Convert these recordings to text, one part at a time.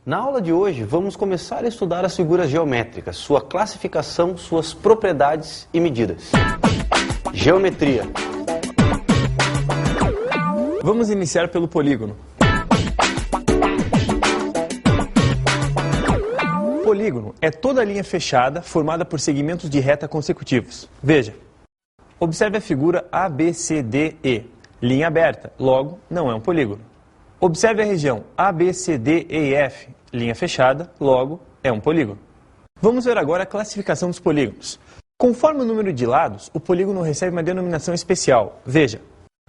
Na aula de hoje, vamos começar a estudar as figuras geométricas, sua classificação, suas propriedades e medidas. Geometria. Vamos iniciar pelo polígono. Polígono é toda linha fechada formada por segmentos de reta consecutivos. Veja, observe a figura ABCDE, linha aberta, logo não é um polígono. Observe a região ABCDEF, linha fechada, logo é um polígono. Vamos ver agora a classificação dos polígonos. Conforme o número de lados, o polígono recebe uma denominação especial. Veja,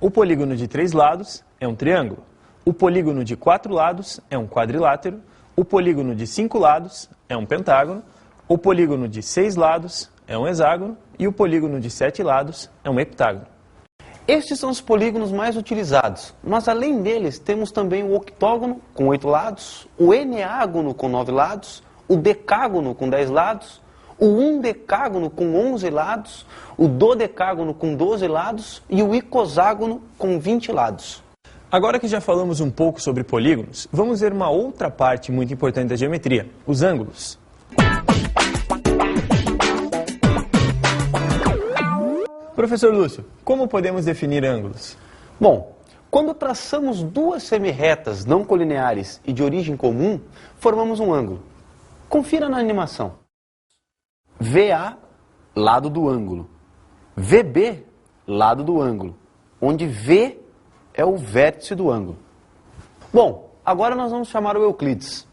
o polígono de 3 lados é um triângulo, o polígono de 4 lados é um quadrilátero, o polígono de 5 lados é um pentágono, o polígono de 6 lados é um hexágono e o polígono de 7 lados é um heptágono. Estes são os polígonos mais utilizados, mas além deles temos também o octógono com 8 lados, o eneágono com 9 lados, o decágono com 10 lados, o undecágono com 11 lados, o dodecágono com 12 lados e o icoságono com 20 lados. Agora que já falamos um pouco sobre polígonos, vamos ver uma outra parte muito importante da geometria, os ângulos. Professor Lúcio, como podemos definir ângulos? Bom, quando traçamos duas semirretas não colineares e de origem comum, formamos um ângulo. Confira na animação. VA, lado do ângulo. VB, lado do ângulo, onde V é o vértice do ângulo. Bom, agora nós vamos chamar o Euclides.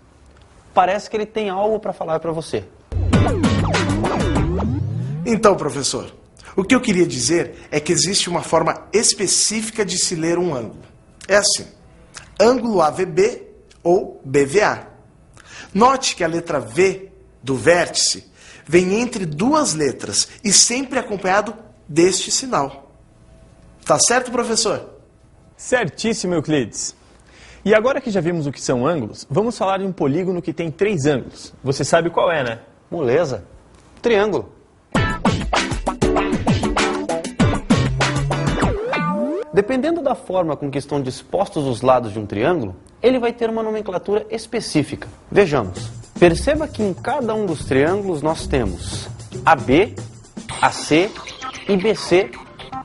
Parece que ele tem algo para falar para você. Então, professor, o que eu queria dizer é que existe uma forma específica de se ler um ângulo. É assim, ângulo AVB ou BVA. Note que a letra V do vértice vem entre duas letras e sempre acompanhado deste sinal. Tá certo, professor? Certíssimo, Euclides. E agora que já vimos o que são ângulos, vamos falar de um polígono que tem 3 ângulos. Você sabe qual é, né? Moleza. Triângulo. Dependendo da forma com que estão dispostos os lados de um triângulo, ele vai ter uma nomenclatura específica. Vejamos. Perceba que em cada um dos triângulos nós temos AB, AC e BC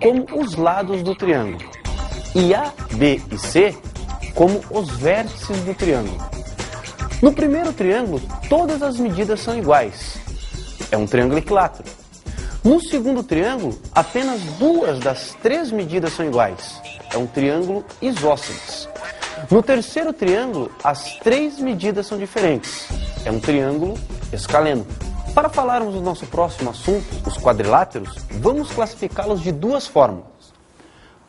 como os lados do triângulo. E A, B e C como os vértices do triângulo. No primeiro triângulo, todas as medidas são iguais. É um triângulo equilátero. No segundo triângulo, apenas 2 das 3 medidas são iguais. É um triângulo isósceles. No terceiro triângulo, as 3 medidas são diferentes. É um triângulo escaleno. Para falarmos do nosso próximo assunto, os quadriláteros, vamos classificá-los de 2 formas.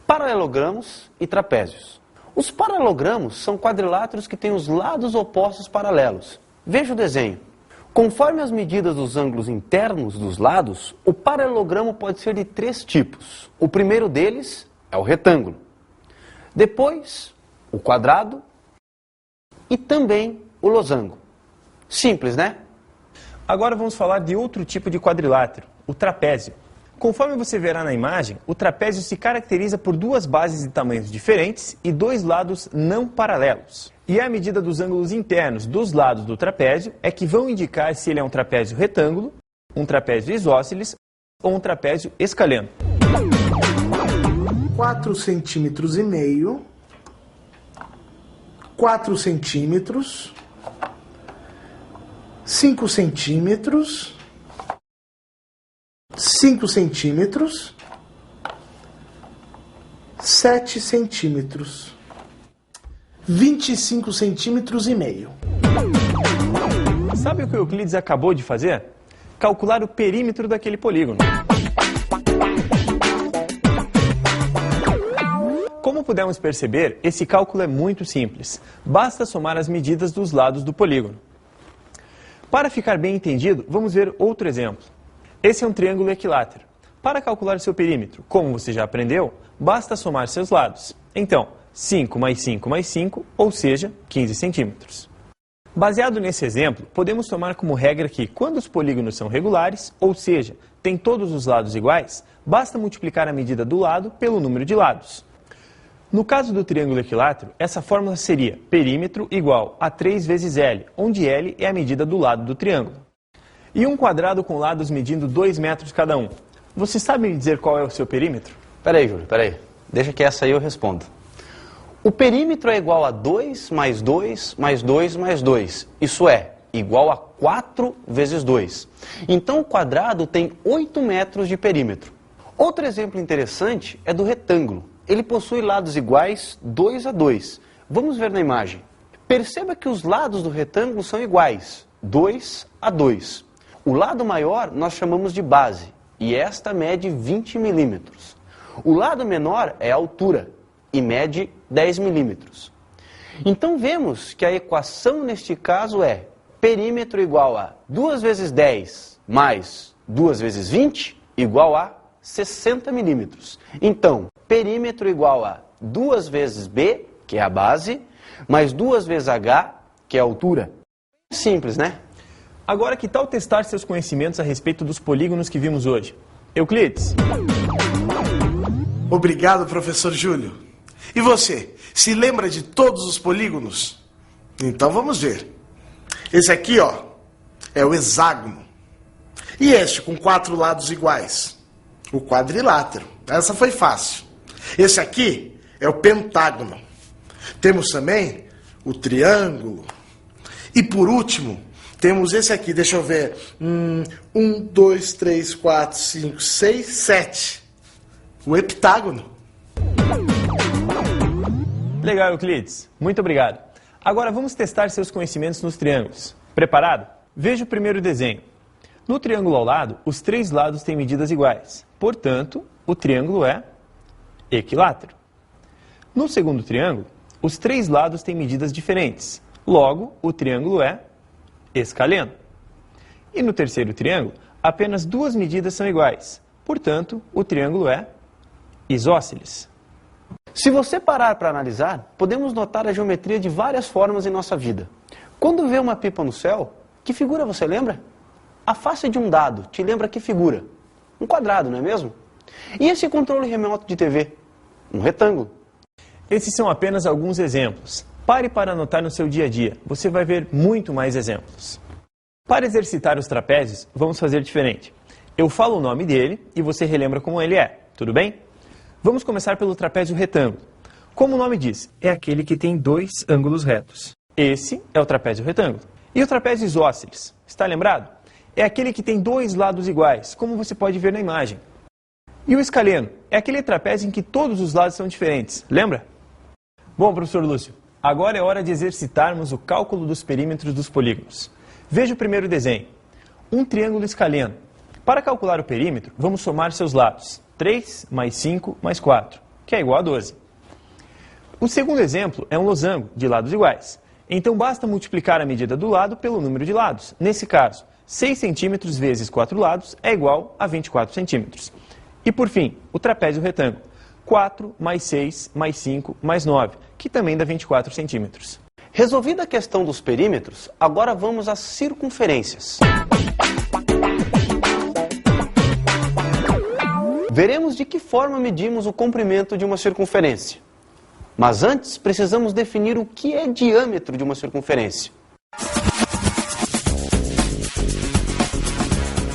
Paralelogramos e trapézios. Os paralelogramos são quadriláteros que têm os lados opostos paralelos. Veja o desenho. Conforme as medidas dos ângulos internos dos lados, o paralelogramo pode ser de 3 tipos. O primeiro deles é o retângulo. Depois, o quadrado e também o losango. Simples, né? Agora vamos falar de outro tipo de quadrilátero, o trapézio. Conforme você verá na imagem, o trapézio se caracteriza por 2 bases de tamanhos diferentes e 2 lados não paralelos. E a medida dos ângulos internos dos lados do trapézio é que vão indicar se ele é um trapézio retângulo, um trapézio isósceles ou um trapézio escaleno. 4,5 centímetros, 4 centímetros, 5 centímetros, 5 centímetros, 7 centímetros, 25 centímetros e meio. Sabe o que o Euclides acabou de fazer? Calcular o perímetro daquele polígono. Como pudemos perceber, esse cálculo é muito simples. Basta somar as medidas dos lados do polígono. Para ficar bem entendido, vamos ver outro exemplo. Esse é um triângulo equilátero. Para calcular seu perímetro, como você já aprendeu, basta somar seus lados. Então, 5 mais 5 mais 5, ou seja, 15 centímetros. Baseado nesse exemplo, podemos tomar como regra que, quando os polígonos são regulares, ou seja, têm todos os lados iguais, basta multiplicar a medida do lado pelo número de lados. No caso do triângulo equilátero, essa fórmula seria perímetro igual a 3 vezes L, onde L é a medida do lado do triângulo. E um quadrado com lados medindo 2 metros cada um. Você sabe me dizer qual é o seu perímetro? Peraí, Júlio, peraí. Deixa que essa aí eu respondo. O perímetro é igual a 2 mais 2 mais 2 mais 2. Isso é, igual a 4 vezes 2. Então o quadrado tem 8 metros de perímetro. Outro exemplo interessante é do retângulo. Ele possui lados iguais 2 a 2. Vamos ver na imagem. Perceba que os lados do retângulo são iguais, 2 a 2. O lado maior nós chamamos de base, e esta mede 20 milímetros. O lado menor é a altura, e mede 10 milímetros. Então vemos que a equação neste caso é perímetro igual a 2 vezes 10 mais 2 vezes 20 igual a 60 milímetros. Então, perímetro igual a 2 vezes B, que é a base, mais 2 vezes H, que é a altura. Simples, né? Agora, que tal testar seus conhecimentos a respeito dos polígonos que vimos hoje? Euclides. Obrigado, professor Júlio. E você, se lembra de todos os polígonos? Então vamos ver. Esse aqui, ó, é o hexágono. E este com 4 lados iguais? O quadrilátero. Essa foi fácil. Esse aqui é o pentágono. Temos também o triângulo. E por último, temos esse aqui, deixa eu ver. 1, 2, 3, 4, 5, 6, 7. O heptágono. Legal, Euclides. Muito obrigado. Agora vamos testar seus conhecimentos nos triângulos. Preparado? Veja o primeiro desenho. No triângulo ao lado, os 3 lados têm medidas iguais. Portanto, o triângulo é equilátero. No segundo triângulo, os 3 lados têm medidas diferentes. Logo, o triângulo é escaleno. E no terceiro triângulo, apenas 2 medidas são iguais. Portanto, o triângulo é isósceles. Se você parar para analisar, podemos notar a geometria de várias formas em nossa vida. Quando vê uma pipa no céu, que figura você lembra? A face de um dado te lembra que figura? Um quadrado, não é mesmo? E esse controle remoto de TV? Um retângulo. Esses são apenas alguns exemplos. Pare para anotar no seu dia a dia. Você vai ver muito mais exemplos. Para exercitar os trapézios, vamos fazer diferente. Eu falo o nome dele e você relembra como ele é. Tudo bem? Vamos começar pelo trapézio retângulo. Como o nome diz, é aquele que tem 2 ângulos retos. Esse é o trapézio retângulo. E o trapézio isósceles? Está lembrado? É aquele que tem 2 lados iguais, como você pode ver na imagem. E o escaleno? É aquele trapézio em que todos os lados são diferentes. Lembra? Bom, professor Lúcio, agora é hora de exercitarmos o cálculo dos perímetros dos polígonos. Veja o primeiro desenho. Um triângulo escaleno. Para calcular o perímetro, vamos somar seus lados. 3 mais 5 mais 4, que é igual a 12. O segundo exemplo é um losango de lados iguais. Então basta multiplicar a medida do lado pelo número de lados. Nesse caso, 6 centímetros vezes 4 lados é igual a 24 centímetros. E por fim, o trapézio retângulo. 4 mais 6 mais 5 mais 9, que também dá 24 centímetros. Resolvida a questão dos perímetros, agora vamos às circunferências. Veremos de que forma medimos o comprimento de uma circunferência. Mas antes, precisamos definir o que é diâmetro de uma circunferência.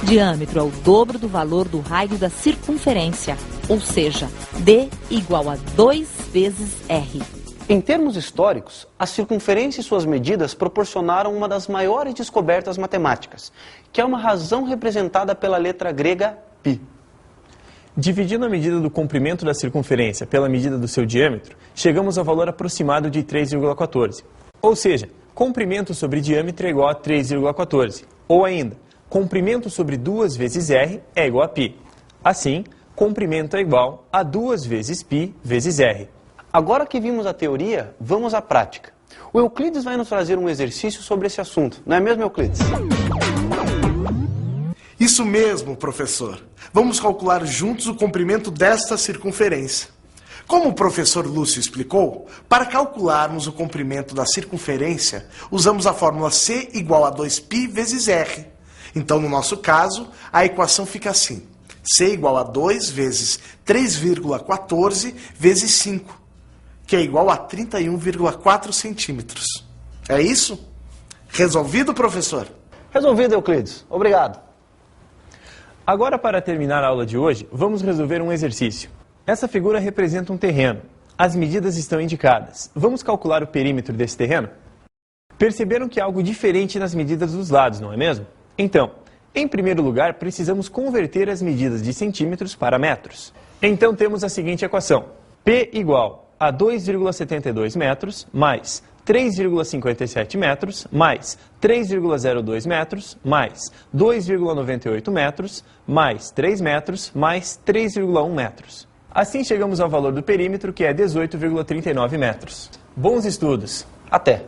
Diâmetro é o dobro do valor do raio da circunferência, ou seja, D igual a 2 vezes R. Em termos históricos, a circunferência e suas medidas proporcionaram uma das maiores descobertas matemáticas, que é uma razão representada pela letra grega π. Dividindo a medida do comprimento da circunferência pela medida do seu diâmetro, chegamos ao valor aproximado de 3,14. Ou seja, comprimento sobre diâmetro é igual a 3,14. Ou ainda, comprimento sobre 2 vezes R é igual a π. Assim, comprimento é igual a 2 vezes π vezes R. Agora que vimos a teoria, vamos à prática. O Euclides vai nos trazer um exercício sobre esse assunto, não é mesmo, Euclides? Isso mesmo, professor. Vamos calcular juntos o comprimento desta circunferência. Como o professor Lúcio explicou, para calcularmos o comprimento da circunferência, usamos a fórmula C igual a 2π vezes R. Então, no nosso caso, a equação fica assim. C igual a 2 vezes 3,14 vezes 5, que é igual a 31,4 centímetros. É isso? Resolvido, professor? Resolvido, Euclides. Obrigado. Agora, para terminar a aula de hoje, vamos resolver um exercício. Essa figura representa um terreno. As medidas estão indicadas. Vamos calcular o perímetro desse terreno? Perceberam que há algo diferente nas medidas dos lados, não é mesmo? Então, em primeiro lugar, precisamos converter as medidas de centímetros para metros. Então temos a seguinte equação. P igual a 2,72 metros mais 3,57 metros mais 3,02 metros mais 2,98 metros mais 3 metros mais 3,1 metros. Assim chegamos ao valor do perímetro, que é 18,39 metros. Bons estudos! Até!